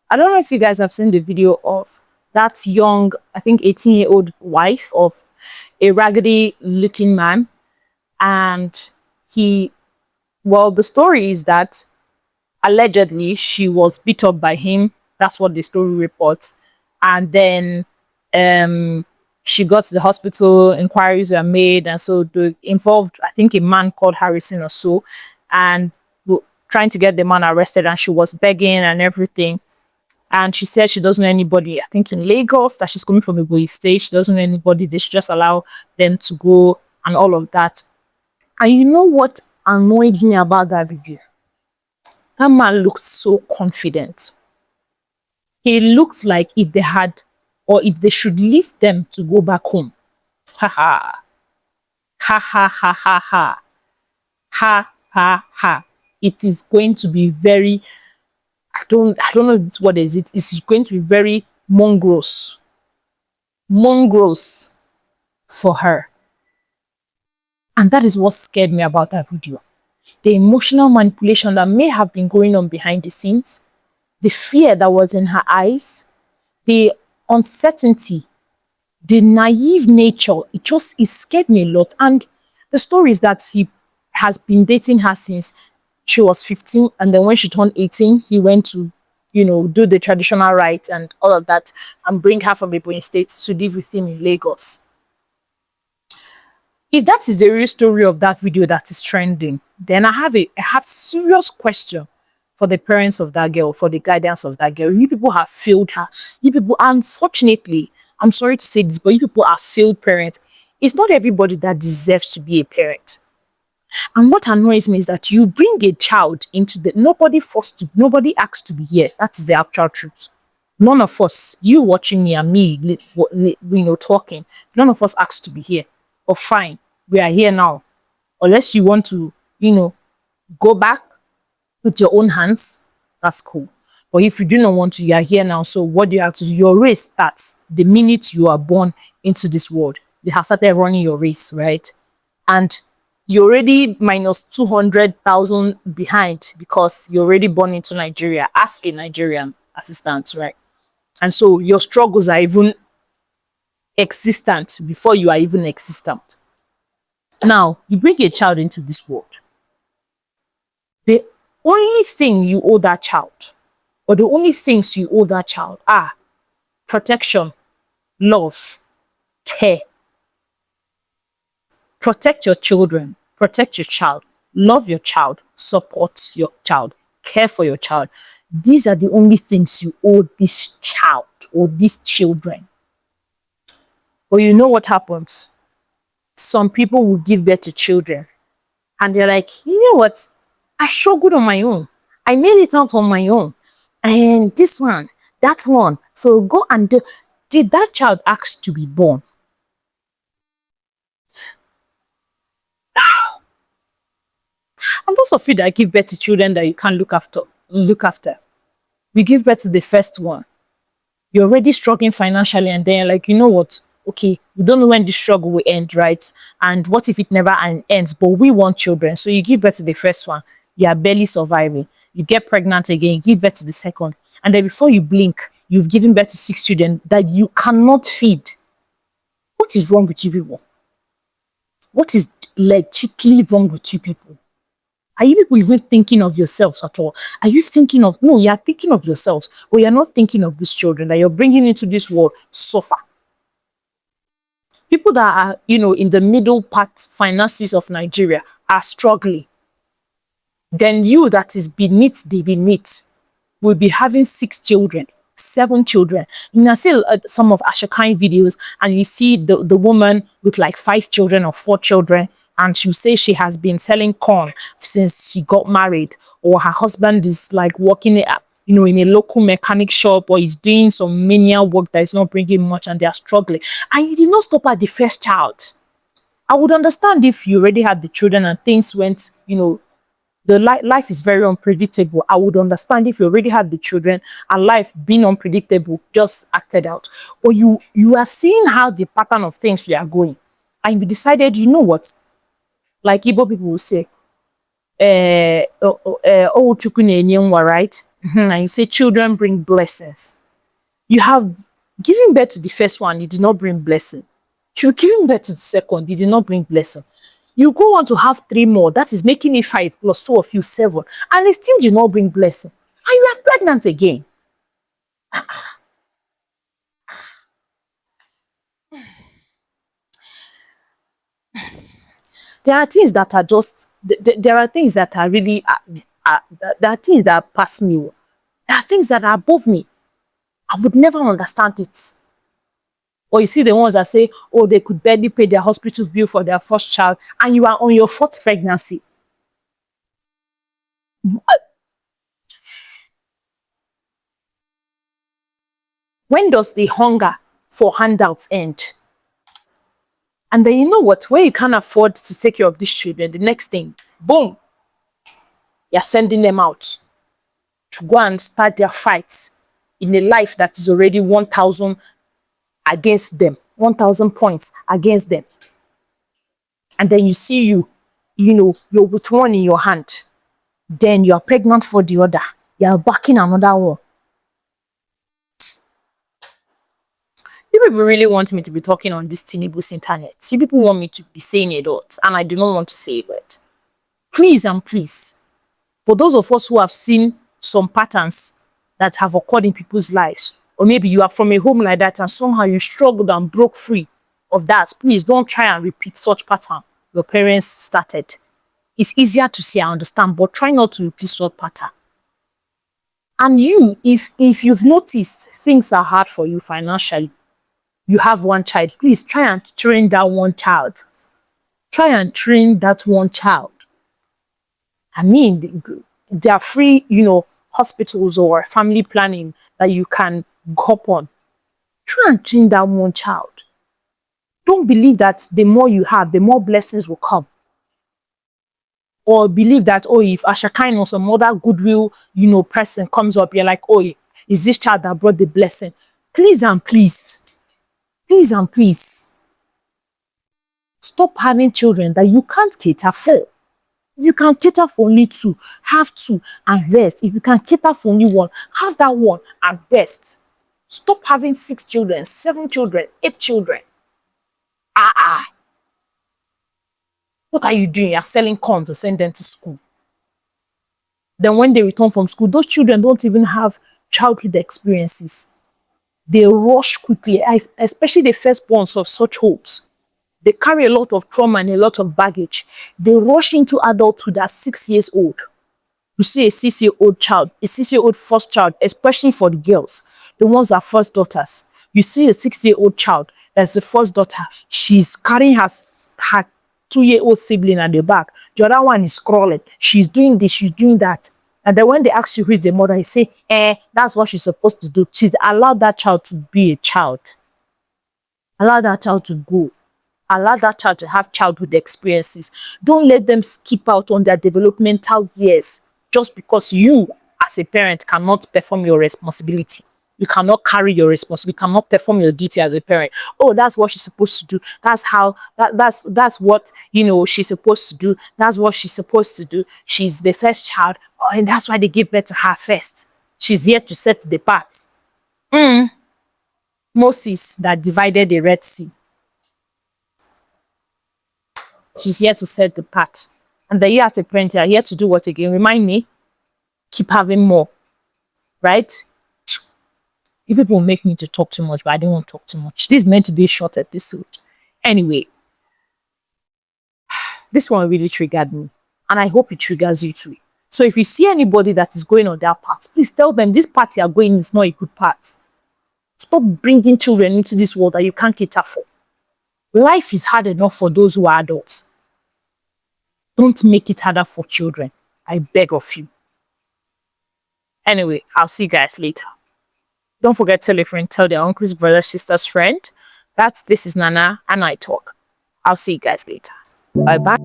I don't know if you guys have seen the video of that young, I think 18-year-old wife of a raggedy looking man. And he, well, the story is that allegedly she was beat up by him. That's what the story reports. And then she got to the hospital, inquiries were made, and so the involved, I think, a man called Harrison or so, and trying to get the man arrested, and she was begging and everything. And she said she doesn't know anybody, I think in Lagos, that she's coming from Iboyi State. She doesn't know anybody. They should just allow them to go and all of that. And you know what annoyed me about that video? That man looked so confident. He looks like if they had, or if they should leave them to go back home. Ha ha. Ha ha ha ha ha. Ha ha ha. It is going to be very, I don't know what is it. It's going to be very mongrous. Mongrous for her. And that is what scared me about that video. The emotional manipulation that may have been going on behind the scenes, the fear that was in her eyes, the uncertainty, the naive nature, it scared me a lot. And the story is that he has been dating her since she was 15, and then when she turned 18, he went to, do the traditional rites and all of that, and bring her from Iboyi State to live with him in Lagos. If that is the real story of that video that is trending, then I have serious question for the parents of that girl, for the guidance of that girl. You people have failed her. You people, unfortunately, I'm sorry to say this, but you people are failed parents. It's not everybody that deserves to be a parent. And what annoys me is that you bring a child into nobody asked to be here. That is the actual truth. None of us, you watching me and me, talking, none of us asked to be here. But fine, we are here now. Unless you want to, go back with your own hands, that's cool. But if you do not want to, you are here now. So what do you have to do? Your race starts the minute you are born into this world. They have started running your race, right? And you're already minus 200,000 behind because you're already born into Nigeria as a Nigerian assistant, right? And so your struggles are even existent before you are even existent. Now, you bring a child into this world. The only thing you owe that child, or the only things you owe that child are protection, love, care. Protect your children, protect your child, love your child, support your child, care for your child. These are the only things you owe this child or these children. But you know what happens? Some people will give birth to children and they're like, you know what? I struggled on my own. I made it out on my own. And this one, that one. So go and do. Did that child ask to be born? And those of you that give birth to children that you can't look after. We give birth to the first one. You're already struggling financially, and then you're like, you know what? Okay, we don't know when this struggle will end, right? And what if it never ends? But we want children. So you give birth to the first one. You are barely surviving. You get pregnant again. You give birth to the second. And then before you blink, you've given birth to 6 children that you cannot feed. What is wrong with you people? What is legitimately wrong with you people? Are you people even thinking of yourselves at all? Are you thinking of, no, you are thinking of yourselves, but you're not thinking of these children that you're bringing into this world to suffer. People that are, in the middle part finances of Nigeria are struggling. Then you that is beneath will be having 6 children, 7 children. You see some of Ashokan videos and you see the woman with like 5 children or 4 children. And she'll say she has been selling corn since she got married, or her husband is like working, in a local mechanic shop, or is doing some menial work that is not bringing much, and they are struggling. And you did not stop at the first child. I would understand if you already had the children and things went, the life is very unpredictable. I would understand if you already had the children and life being unpredictable just acted out. But you are seeing how the pattern of things we are going, and you decided, you know what? Like Igbo people will say, oh, right? And you say children bring blessings. You have given birth to the first one, it did not bring blessing. You're giving birth to the second, it did not bring blessing. You go on to have 3 more, that is making it 5 plus 2 of you 7, and it still did not bring blessing. And you are pregnant again. There are things that are just, there are things that are really, there are things that pass me. There are things that are above me. I would never understand it. Or you see the ones that say, oh, they could barely pay their hospital bill for their first child, and you are on your 4th pregnancy. When does the hunger for handouts end? And then you know what? When you can't afford to take care of these children, the next thing, boom, you're sending them out to go and start their fights in a life that is already 1,000 against them, 1,000 points against them. And then you see you know, you're with one in your hand, then you're pregnant for the other, you're backing another one. You people really want me to be talking on this Tinubu's internet. You people want me to be saying a lot, and I do not want to say it. Please and please, for those of us who have seen some patterns that have occurred in people's lives, or maybe you are from a home like that and somehow you struggled and broke free of that, please don't try and repeat such pattern your parents started. It's easier to say, I understand, but try not to repeat such pattern. And you, if you've noticed things are hard for you financially, you have one child, please try and train that one child. Try and train that one child. I mean, there are free, you know, hospitals or family planning that you can hop on. Try and train that one child. Don't believe that the more you have, the more blessings will come. Or believe that, oh, if Ashakain or some other goodwill, you know, person comes up, you're like, oh, is this child that brought the blessing? Please and please, please and please, stop having children that you can't cater for. You can cater for only 2, have 2 and rest. If you can cater for only 1, have that 1 and rest. Stop having 6 children, 7 children, 8 children. What are you doing? You're selling corn to send them to school. Then when they return from school, those children don't even have childhood experiences. They rush quickly, especially the firstborns of such homes. They carry a lot of trauma and a lot of baggage. They rush into adulthood at 6 years old. You see a 6-year-old child, a 6-year-old first child, especially for the girls, the ones that are first daughters. You see a 6-year-old child that's the first daughter. She's carrying her 2-year-old sibling at the back. The other one is crawling. She's doing this, she's doing that. And then when they ask you who is the mother, you say, that's what she's supposed to do. She's allowed that child to be a child. Allow that child to go. Allow that child to have childhood experiences. Don't let them skip out on their developmental years just because you, as a parent, cannot perform your responsibility. You cannot carry your responsibility. You cannot perform your duty as a parent. Oh, that's what she's supposed to do. That's how, that's what, you know, she's supposed to do. That's what she's supposed to do. She's the first child. Oh, and that's why they give birth to her first. She's yet to set the path. Moses that divided the Red Sea. She's here to set the path. And then you as a parent are here to do what again? Remind me. Keep having more. Right? You people make me to talk too much, but I don't want to talk too much. This is meant to be a short episode. Anyway, this one really triggered me. And I hope it triggers you too. So if you see anybody that is going on that path, please tell them this path you are going is not a good path. Stop bringing children into this world that you can't cater for. Life is hard enough for those who are adults. Don't make it harder for children. I beg of you. Anyway, I'll see you guys later. Don't forget to tell a friend, tell their uncles, brothers, sisters, friend. This is Nana and I talk. I'll see you guys later. Bye bye.